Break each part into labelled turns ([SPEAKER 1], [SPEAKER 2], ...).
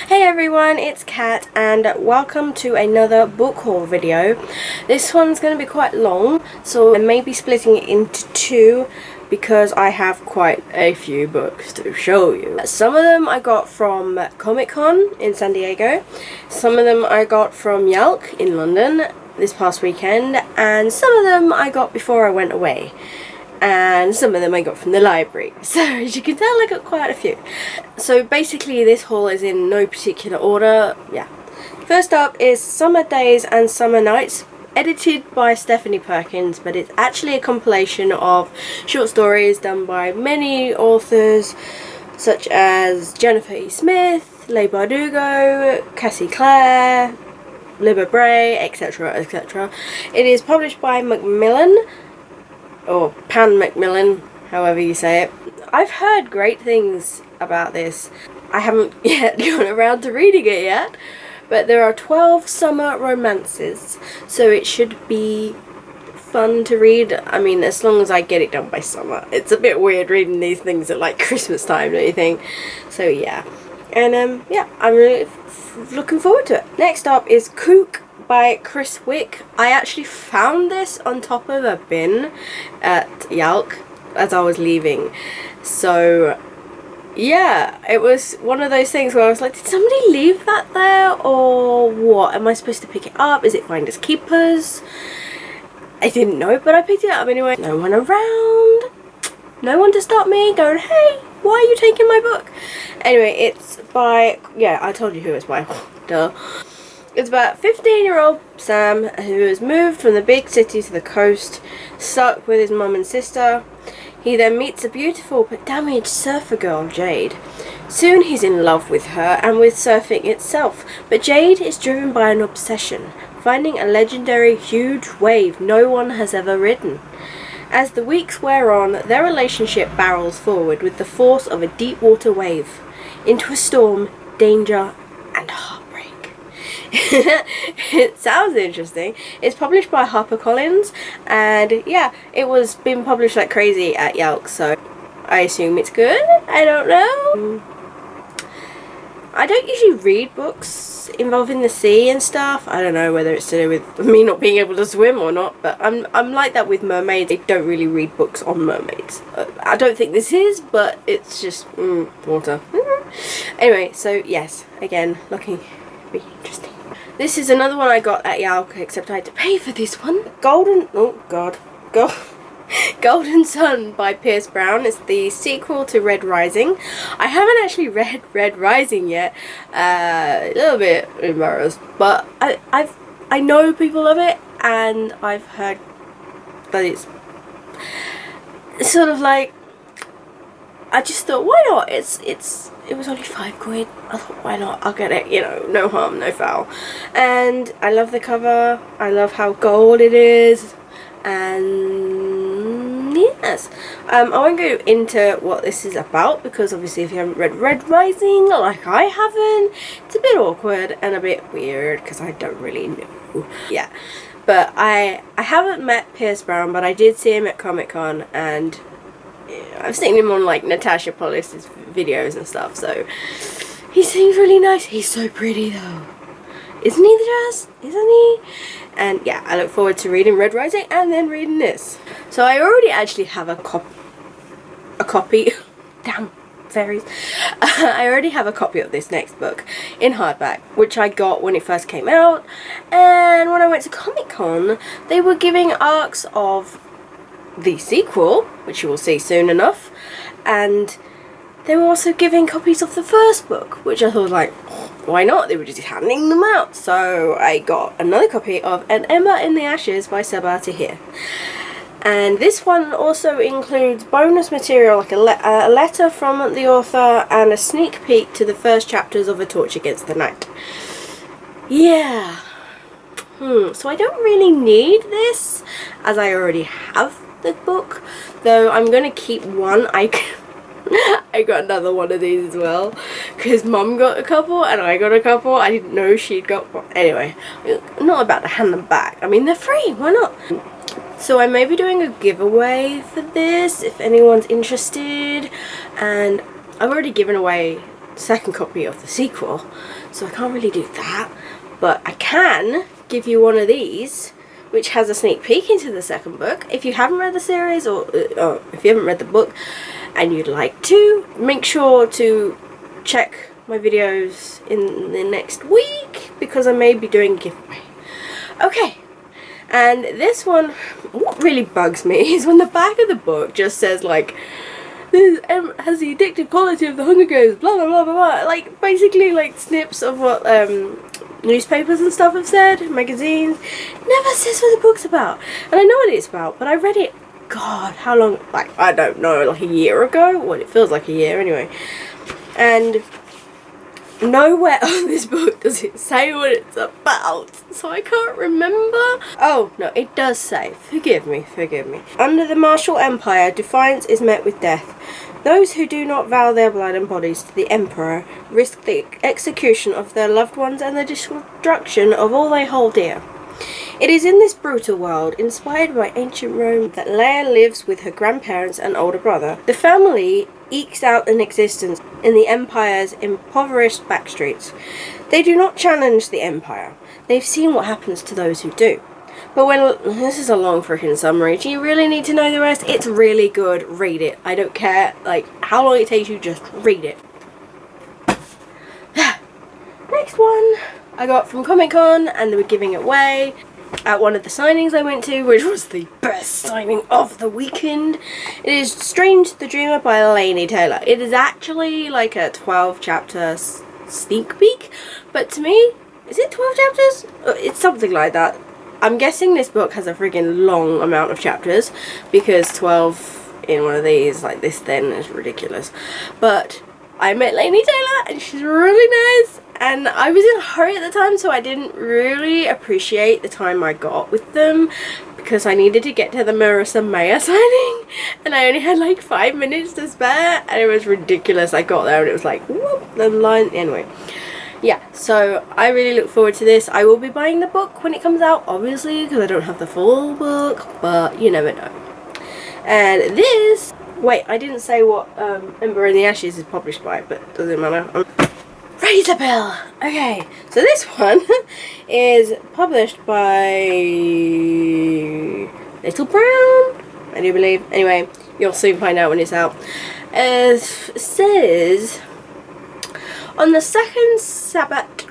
[SPEAKER 1] Hey everyone, it's Kat and welcome to another book haul video. This one's going to be quite long, so I may be splitting it into two because I have quite a few books to show you. Some of them I got from Comic-Con in San Diego, some of them I got from Yoke in London this past weekend, and some of them I got before I went away. And some of them I got from the library, so as you can tell I got quite a few. So basically this haul is in no particular order. First up is Summer Days and Summer Nights, edited by Stephanie Perkins, but it's actually a compilation of short stories done by many authors such as Jennifer E. Smith, Leigh Bardugo, Cassie Clare, Libba Bray, etc, etc. It is published by Macmillan, or Pan Macmillan, however you say it. I've heard great things about this. I haven't yet gone around to reading it yet, but there are 12 summer romances, so it should be fun to read. I mean, as long as I get it done by summer. It's a bit weird reading these things at like Christmas time, don't you think? So yeah. And yeah, I'm really looking forward to it. Next up is Kook by Chris Wick. I actually found this on top of a bin at Yoke as I was leaving. So yeah, it was one of those things where I was like, did somebody leave that there or what? Am I supposed to pick it up? Is it finders keepers? I didn't know, but I picked it up anyway. No one around. No one to stop me going, hey, why are you taking my book? Anyway, it's by, yeah, I told you who it's by. Duh. It's about 15-year-old Sam who has moved from the big city to the coast, stuck with his mum and sister. He then meets a beautiful but damaged surfer girl, Jade. Soon he's in love with her and with surfing itself, but Jade is driven by an obsession, finding a legendary huge wave no one has ever ridden. As the weeks wear on, their relationship barrels forward with the force of a deep water wave, into a storm, danger, and heartbreak. It sounds interesting. It's published by HarperCollins, and yeah, it was being published like crazy at Yoke, so I assume it's good. I don't know. I don't usually read books involving the sea and stuff. I don't know whether it's to do with me not being able to swim or not, but I'm like that with mermaids. I don't really read books on mermaids. I don't think this is, but it's just water. Anyway, so yes, again, looking really interesting. This is another one I got at Yoke, except I had to pay for this one. Golden Sun by Pierce Brown. It's the sequel to Red Rising. I haven't actually read Red Rising yet. A little bit embarrassed, but I know people love it, and I've heard that it's sort of like, I just thought, why not? It was only £5. I thought, why not? I'll get it, you know, no harm, no foul. And I love the cover. I love how gold it is. And yes, I won't go into what this is about because obviously if you haven't read Red Rising like I haven't, it's a bit awkward and a bit weird because I don't really know. Yeah, but I haven't met Pierce Brown, but I did see him at Comic-Con, and I've seen him on like Natasha Polis's videos and stuff, so he seems really nice. He's so pretty though. Isn't he Isn't he? And yeah, I look forward to reading Red Rising and then reading this. So I already actually have a copy. Damn, fairies. I already have a copy of this next book in hardback, which I got when it first came out. And when I went to Comic-Con, they were giving arcs of the sequel, which you will see soon enough, and they were also giving copies of the first book, which I thought, like, why not? They were just handing them out. So I got another copy of An Emma in the Ashes by Sabaa Tahir. And this one also includes bonus material, like a letter from the author and a sneak peek to the first chapters of A Torch Against the Night. Yeah. So I don't really need this, as I already have the book, though I'm going to keep one. I got another one of these as well, because Mum got a couple and I got a couple. I didn't know she'd got one. Anyway, I'm not about to hand them back. I mean, they're free, why not? So I may be doing a giveaway for this if anyone's interested, and I've already given away second copy of the sequel, so I can't really do that. But I can give you one of these, which has a sneak peek into the second book. If you haven't read the series, or if you haven't read the book and you'd like to, make sure to check my videos in the next week, because I may be doing a giveaway. Okay, and this one, what really bugs me is when the back of the book just says like, this has the addictive quality of the Hunger Games, blah blah blah blah blah. Like basically like snips of what newspapers and stuff have said, magazines. Never says what the book's about. And I know what it's about, but I read it, God, how long, like, I don't know, like a year ago? Well, it feels like a year anyway. And nowhere on this book does it say what it's about, so I can't remember. Oh, no, it does say, forgive me. Under the martial empire, defiance is met with death. Those who do not vow their blood and bodies to the emperor risk the execution of their loved ones and the destruction of all they hold dear. It is in this brutal world, inspired by ancient Rome, that Leia lives with her grandparents and older brother. The family ekes out an existence in the Empire's impoverished backstreets. They do not challenge the Empire. They've seen what happens to those who do. But this is a long freaking summary. Do you really need to know the rest? It's really good. Read it. I don't care like how long it takes you, just read it. Next one I got from Comic-Con, and they were giving it away at one of the signings I went to, which was the best signing of the weekend. It is Strange the Dreamer by Laini Taylor. It is actually like a 12 chapter sneak peek, but to me, is it 12 chapters? It's something like that. I'm guessing this book has a freaking long amount of chapters, because 12 in one of these like this then is ridiculous. But I met Laini Taylor and she's really nice, and I was in a hurry at the time, so I didn't really appreciate the time I got with them, because I needed to get to the Marissa Mayer signing and I only had like 5 minutes to spare, and it was ridiculous. I got there and it was like, whoop, the line, anyway. Yeah, so I really look forward to this. I will be buying the book when it comes out, obviously, because I don't have the full book, but you never know. And this, wait, I didn't say what Ember in the Ashes is published by, but doesn't matter. Razorbill! Okay, so this one is published by Little Brown, I do believe. Anyway, you'll soon find out when it's out. It says, on the second Sabbath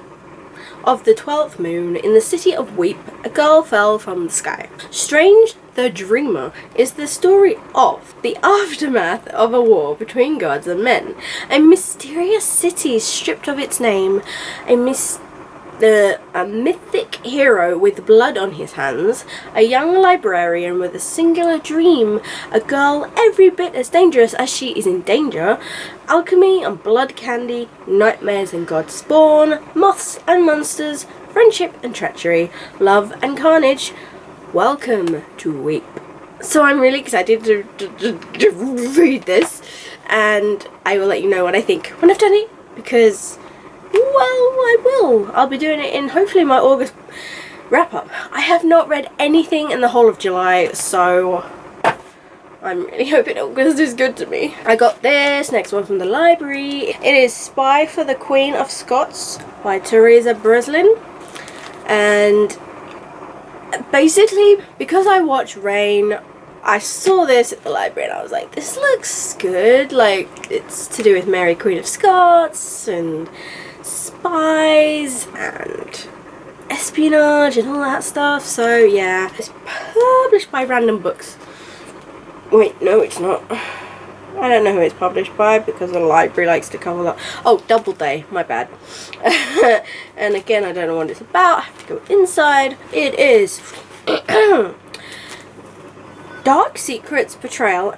[SPEAKER 1] of the 12th moon in the city of Weep, a girl fell from the sky. Strange the Dreamer is the story of the aftermath of a war between gods and men. A mysterious city stripped of its name, a mythic hero with blood on his hands, a young librarian with a singular dream, a girl every bit as dangerous as she is in danger, alchemy and blood candy, nightmares and god spawn, moths and monsters, friendship and treachery, love and carnage. Welcome to Weep. So I'm really excited to read this, and I will let you know what I think when I've done it, because, well, I will. I'll be doing it in hopefully my August wrap up. I have not read anything in the whole of July, so I'm really hoping August is good to me. I got this next one from the library. It is Spy for the Queen of Scots by Teresa Breslin, and basically, because I watched Rain, I saw this at the library and I was like, this looks good. Like, it's to do with Mary Queen of Scots and spies and espionage and all that stuff. So yeah, it's published by Random Books. Wait, no, it's not. I don't know who it's published by, because the library likes to cover that. Oh, Doubleday, my bad. And again, I don't know what it's about. I have to go inside. It is Dark Secrets, Betrayal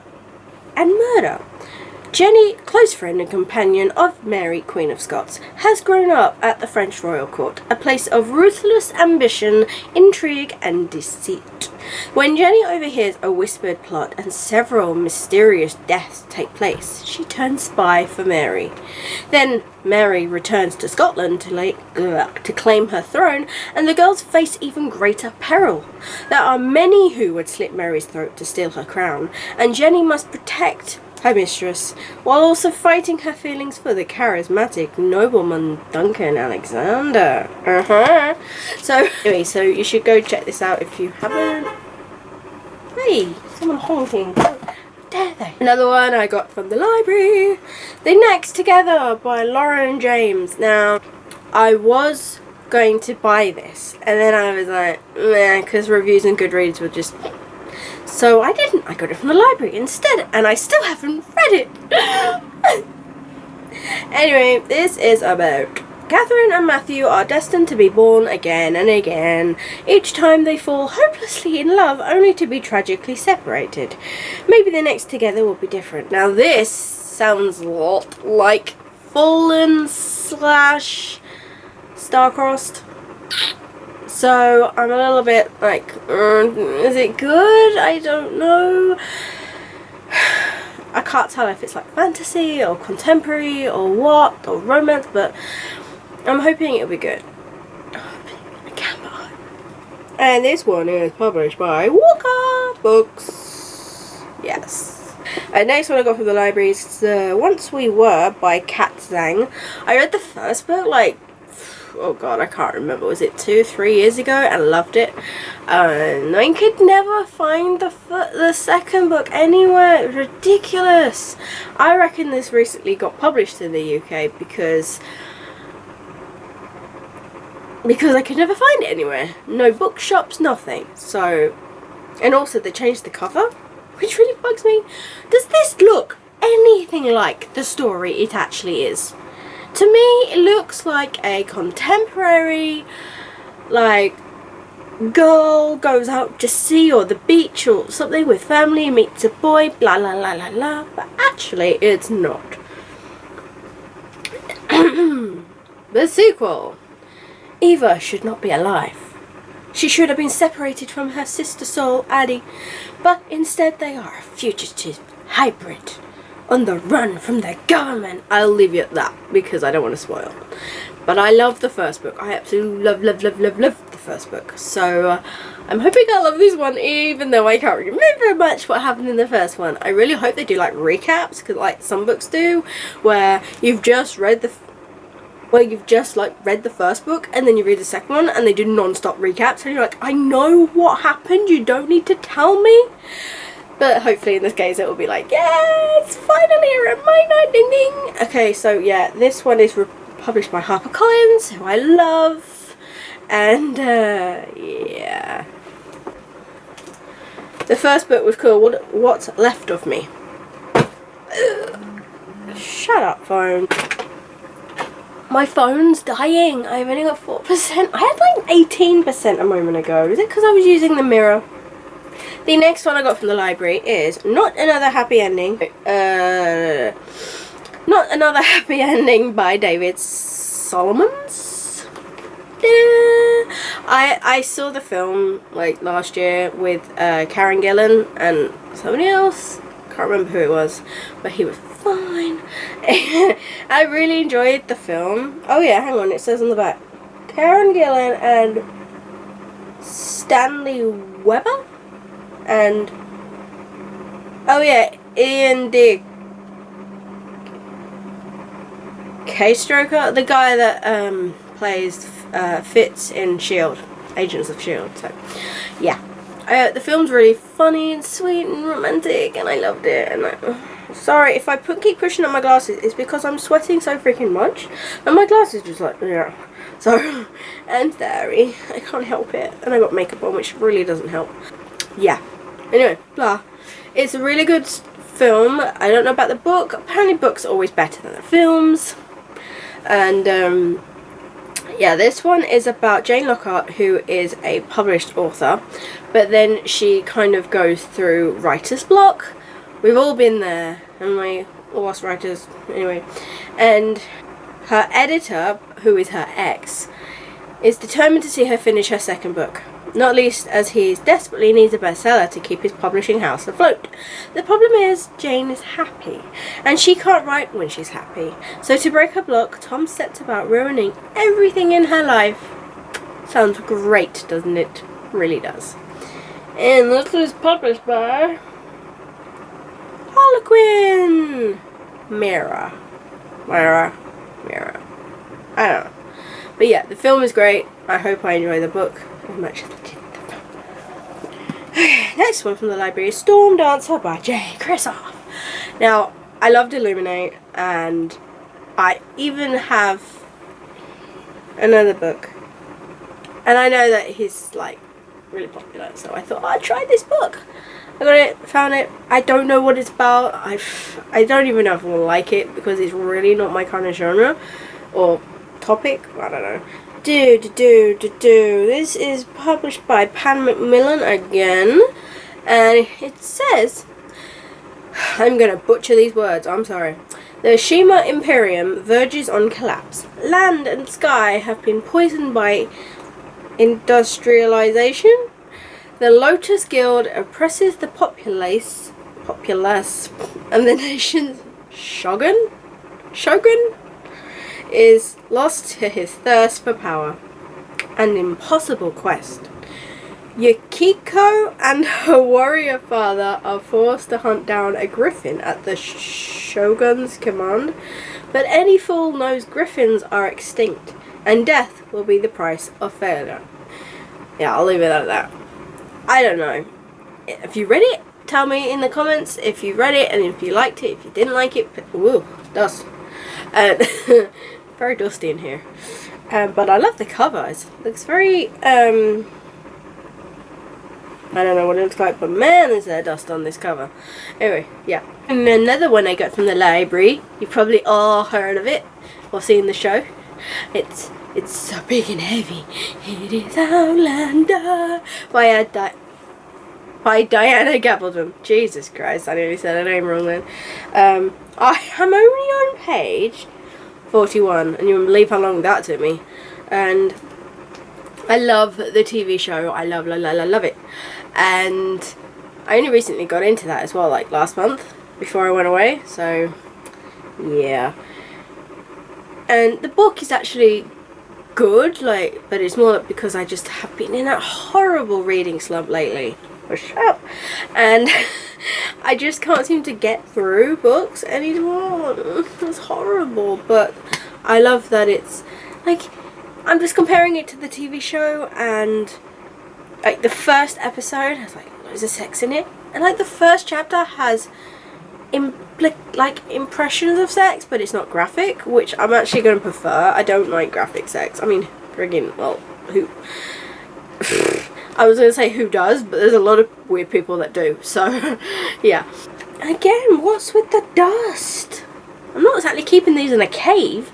[SPEAKER 1] and Murder. Jenny, close friend and companion of Mary, Queen of Scots, has grown up at the French royal court, a place of ruthless ambition, intrigue and deceit. When Jenny overhears a whispered plot and several mysterious deaths take place, she turns spy for Mary. Then Mary returns to Scotland to claim her throne, and the girls face even greater peril. There are many who would slit Mary's throat to steal her crown, and Jenny must protect her mistress, while also fighting her feelings for the charismatic nobleman Duncan Alexander. So anyway, so you should go check this out if you haven't. Hey, someone honking. How dare they? Another one I got from the library. The Next Together by Lauren James. Now, I was going to buy this, and then I was like, meh, because reviews and Goodreads were just... So I didn't. I got it from the library instead, and I still haven't read it. Anyway, this is about Catherine and Matthew are destined to be born again and again. Each time they fall hopelessly in love, only to be tragically separated. Maybe the next together will be different. Now this sounds a lot like Fallen / Star-Crossed. So I'm a little bit like, is it good? I don't know. I can't tell if it's like fantasy or contemporary or what, or romance, but I'm hoping it'll be good. I can't buy. And this one is published by Walker Books. Yes. And next one I got from the library is Once We Were by Kat Zhang. I read the first book like, oh god, I can't remember, was it 2-3 years ago, and loved it. And I could never find the second book anywhere. It was ridiculous. I reckon this recently got published in the UK because I could never find it anywhere. No bookshops, nothing. So, and also they changed the cover, which really bugs me. Does this look anything like the story it actually is? To me, it looks like a contemporary, like, girl goes out to sea or the beach or something with family, meets a boy, blah, blah, blah, blah, blah. But actually, it's not. The sequel. Eva should not be alive. She should have been separated from her sister soul, Addie. But instead, they are a fugitive hybrid. On the run from the government. I'll leave you at that because I don't want to spoil. But I love the first book. I absolutely love the first book. So I'm hoping I love this one, even though I can't remember much what happened in the first one. I really hope they do like recaps, because like some books do, where you've just read the first book and then you read the second one and they do non-stop recaps and you're like, I know what happened, you don't need to tell me. But hopefully in this case it will be like, yes, finally a reminder, ding ding. Okay, so yeah, this one is published by HarperCollins, who I love. And yeah. The first book was called What's Left of Me. Shut up, phone. My phone's dying. I've only got 4%. I had like 18% a moment ago. Is it because I was using the mirror? The next one I got from the library is Not Another Happy Ending. Not Another Happy Ending by David Solomons. I saw the film like last year with Karen Gillan and somebody else. Can't remember who it was, but he was fine. I really enjoyed the film. Oh yeah, hang on, it says on the back, Karen Gillan and Stanley Weber. And oh yeah, Ian D. K-Stroker, the guy that plays Fitz in S.H.I.E.L.D., Agents of S.H.I.E.L.D. So yeah, the film's really funny and sweet and romantic, and I loved it. And sorry if I keep pushing up my glasses, it's because I'm sweating so freaking much, and my glasses just like, yeah. So, and sorry, I can't help it, and I got makeup on, which really doesn't help. Yeah. Anyway, blah. It's a really good film. I don't know about the book. Apparently books are always better than the films. And yeah, this one is about Jane Lockhart, who is a published author, but then she kind of goes through writer's block. We've all been there, haven't we? All us writers, anyway. And her editor, who is her ex, is determined to see her finish her second book. Not least as he desperately needs a bestseller to keep his publishing house afloat. The problem is, Jane is happy, and she can't write when she's happy. So to break her block, Tom sets about ruining everything in her life. Sounds great, doesn't it? Really does. And this is published by Harlequin! Mirror. I don't know. But yeah, the film is great. I hope I enjoy the book as much as I did the film. Okay, next one from the library is Stormdancer by J. Kristoff. Now, I loved Illuminate, and I even have another book. And I know that he's like really popular, so I thought I'd try this book. I got it, found it. I don't know what it's about. I don't even know if I will like it because it's really not my kind of genre or topic. I don't know. This is published by Pan Macmillan again, and it says, I'm gonna butcher these words, I'm sorry. The Shima Imperium verges on collapse. Land and sky have been poisoned by industrialization. The Lotus Guild oppresses the populace, and the nation's shogun is lost to his thirst for power. An impossible quest. Yukiko and her warrior father are forced to hunt down a griffin at the shogun's command, but any fool knows griffins are extinct, and death will be the price of failure. Yeah, I'll leave it at that. I don't know. If you read it, tell me in the comments if you read it and if you liked it. If you didn't like it, ooh, dust. Very dusty in here. But I love the cover. It looks very, I don't know what it looks like, but man, is there dust on this cover. Anyway, yeah. And another one I got from the library. You've probably all heard of it or seen the show. It's so big and heavy. It is Outlander by Diana Gabaldon. Jesus Christ, I nearly said her name wrong then. I am only on page 41, and you won't believe how long that took me. And I love the TV show. I love it. And I only recently got into that as well, like last month before I went away. So yeah. And the book is actually good, like, but it's more because I just have been in a horrible reading slump lately. Shut up. And I just can't seem to get through books anymore. It's horrible, but I love that it's like, I'm just comparing it to the TV show, and like the first episode has like loads of sex in it, and like the first chapter has impressions of sex, but it's not graphic, which I'm actually going to prefer. I don't like graphic sex. I mean, friggin', well, who? I was going to say who does, but there's a lot of weird people that do, so yeah. Again, what's with the dust? I'm not exactly keeping these in a cave.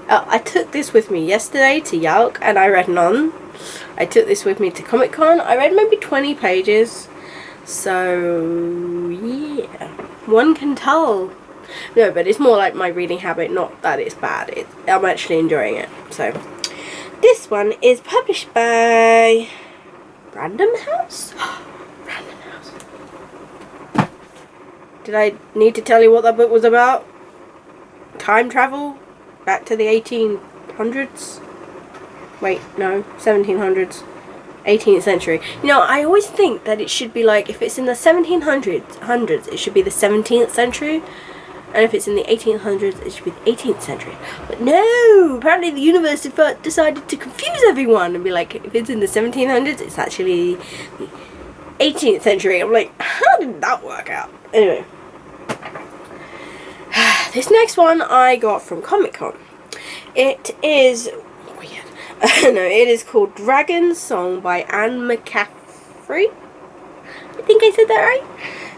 [SPEAKER 1] I took this with me yesterday to Yoke, and I read none. I took this with me to Comic Con. I read maybe 20 pages, so yeah, one can tell. No, but it's more like my reading habit, not that it's bad. I'm actually enjoying it. So this one is published by Random House? Random House. Did I need to tell you what that book was about? Time travel? Back to the 1800s? Wait, no, 1700s. 18th century. You know, I always think that it should be like, if it's in the 1700s, it should be the 17th century. And if it's in the 1800s, it should be the 18th century. But no! Apparently the universe decided to confuse everyone and be like, if it's in the 1700s, it's actually the 18th century. I'm like, how did that work out? Anyway. This next one I got from Comic Con. It is weird. No, it is called Dragon's Song by Anne McCaffrey. I think I said that right.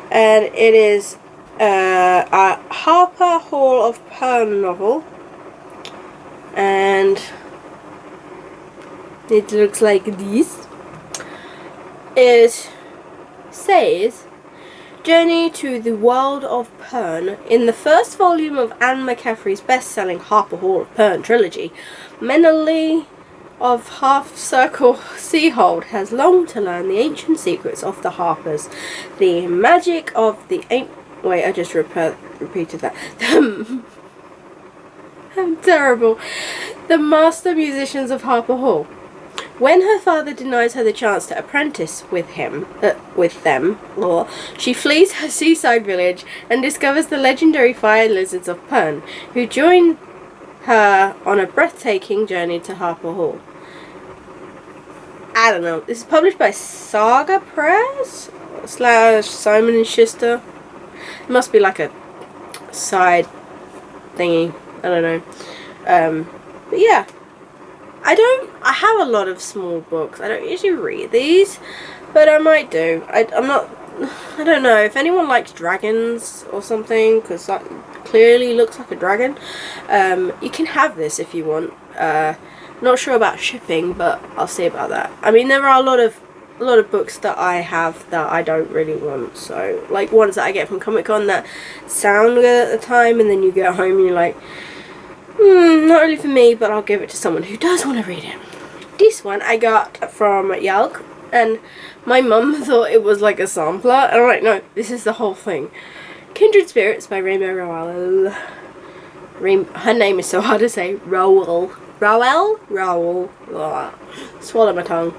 [SPEAKER 1] And it is a Harper Hall of Pern novel, and it looks like this. It says, Journey to the World of Pern. In the first volume of Anne McCaffrey's best-selling Harper Hall of Pern trilogy, Meneley of Half Circle Seahold has longed to learn the ancient secrets of the Harpers, the magic of the wait, I just repeated that. I'm terrible. The master musicians of Harper Hall. When her father denies her the chance to apprentice with them, she flees her seaside village and discovers the legendary fire lizards of Pern, who join her on a breathtaking journey to Harper Hall. I don't know. This is published by Saga Press / Simon and Schuster. It must be like a side thingy. I don't know. But yeah. I have a lot of small books. I don't usually read these, but I might do. I don't know if anyone likes dragons or something, because that clearly looks like a dragon. You can have this if you want. Not sure about shipping, but I'll see about that. I mean, there are a lot of books that I have that I don't really want. So, like ones that I get from Comic-Con that sound good at the time, and then you get home and you're like, not really for me, but I'll give it to someone who does want to read it. This one I got from Yoke, and my mum thought it was like a sampler, and I'm like, no, this is the whole thing. Kindred Spirits by Rainbow Rowell. Her name is so hard to say. Rowell. Swallow my tongue.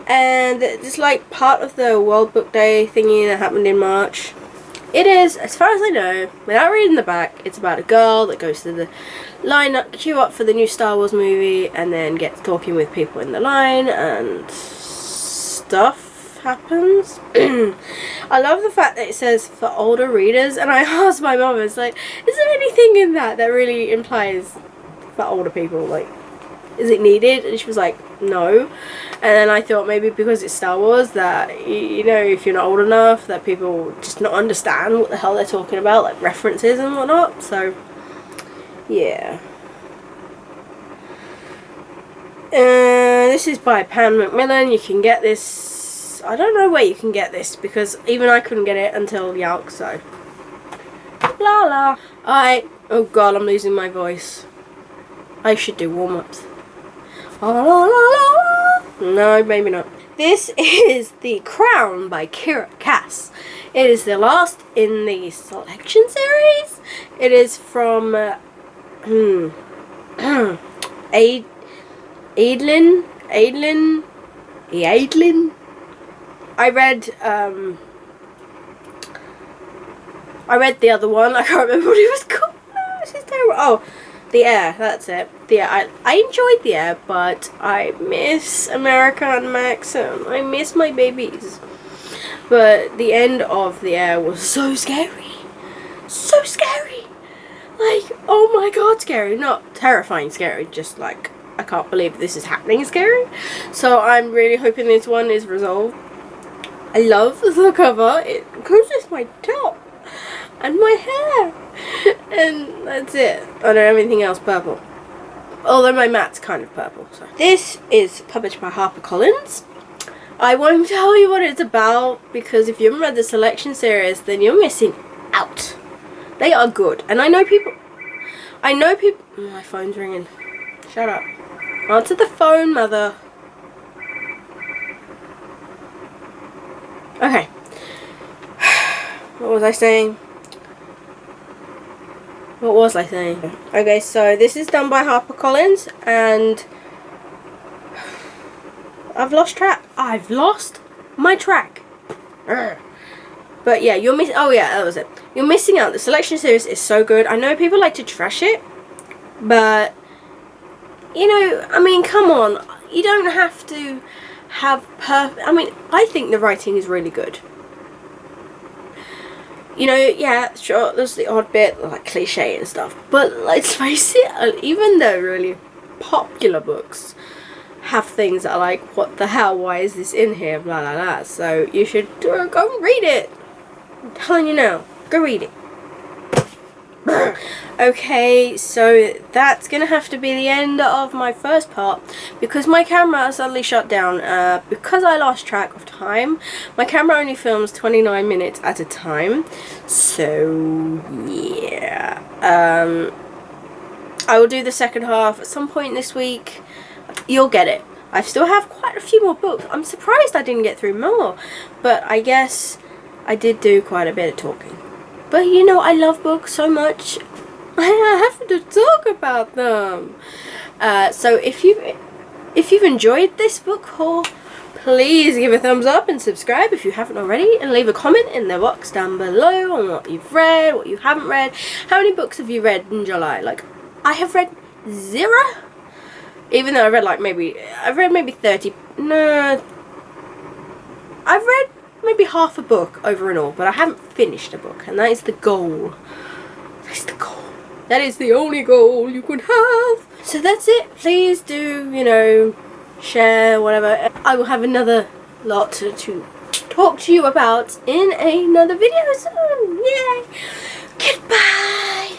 [SPEAKER 1] And it's like part of the World Book Day thingy that happened in March. It is, as far as I know, without reading the back, it's about a girl that goes to the queue up for the new Star Wars movie, and then gets talking with people in the line, and stuff happens. I love the fact that it says for older readers, and I asked my mum, it's like, is there anything in that really implies for older people? Like, is it needed? And she was like, no. And then I thought maybe because it's Star Wars that, you know, if you're not old enough, that people just not understand what the hell they're talking about, like references and whatnot. So, yeah. This is by Pan Macmillan. You can get this, I don't know where you can get this, because even I couldn't get it until Yoke, so. La la. Oh god, I'm losing my voice. I should do warm-ups. La, la, la, la. No, maybe not. This is The Crown by Kira Cass. It is the last in the selection series. It is from Aidlin. I read the other one. I can't remember what it was called. This is terrible. Oh, The Air, that's it. The Air. I enjoyed The Air, but I miss America and my accent. I miss my babies. But the end of The Air was so scary. So scary. Like, oh my god, scary. Not terrifying scary, just like, I can't believe this is happening scary. So I'm really hoping this one is resolved. I love the cover. It goes with my top and my hair. And that's it. I don't have anything else purple. Although my mat's kind of purple. So. This is published by HarperCollins. I won't tell you what it's about, because if you haven't read the selection series, then you're missing out. They are good. And I know people... Oh, my phone's ringing. Shut up. Answer the phone, mother. Okay. What was I saying? Okay, so this is done by HarperCollins, and I've lost track. I've lost my track. But yeah, you're missing. Oh yeah, that was it. You're missing out. The selection series is so good. I know people like to trash it, but you know, I mean, come on. You don't have to have perfect. I mean, I think the writing is really good. You know, yeah, sure, there's the odd bit, like cliche and stuff, but let's face it, even the really popular books have things that are like, what the hell, why is this in here, blah blah blah, so you should go and read it. I'm telling you now, go read it. Okay, so that's gonna have to be the end of my first part, because my camera suddenly shut down. Because I lost track of time, my camera only films 29 minutes at a time, so yeah. I will do the second half at some point this week. You'll get it. I still have quite a few more books. I'm surprised I didn't get through more, but I guess I did do quite a bit of talking. But you know, I love books so much, I have to talk about them. So if you if you've enjoyed this book haul, please give a thumbs up and subscribe if you haven't already, and leave a comment in the box down below on what you've read, what you haven't read. How many books have you read in July? Like, I have read 0, even though I read like maybe 30. No, I've read maybe half a book over and all, but I haven't finished a book, and that is the goal. That's the goal. That is the only goal you can have. So that's it. Please do, you know, share, whatever. I will have another lot to talk to you about in another video soon. Yay! Goodbye!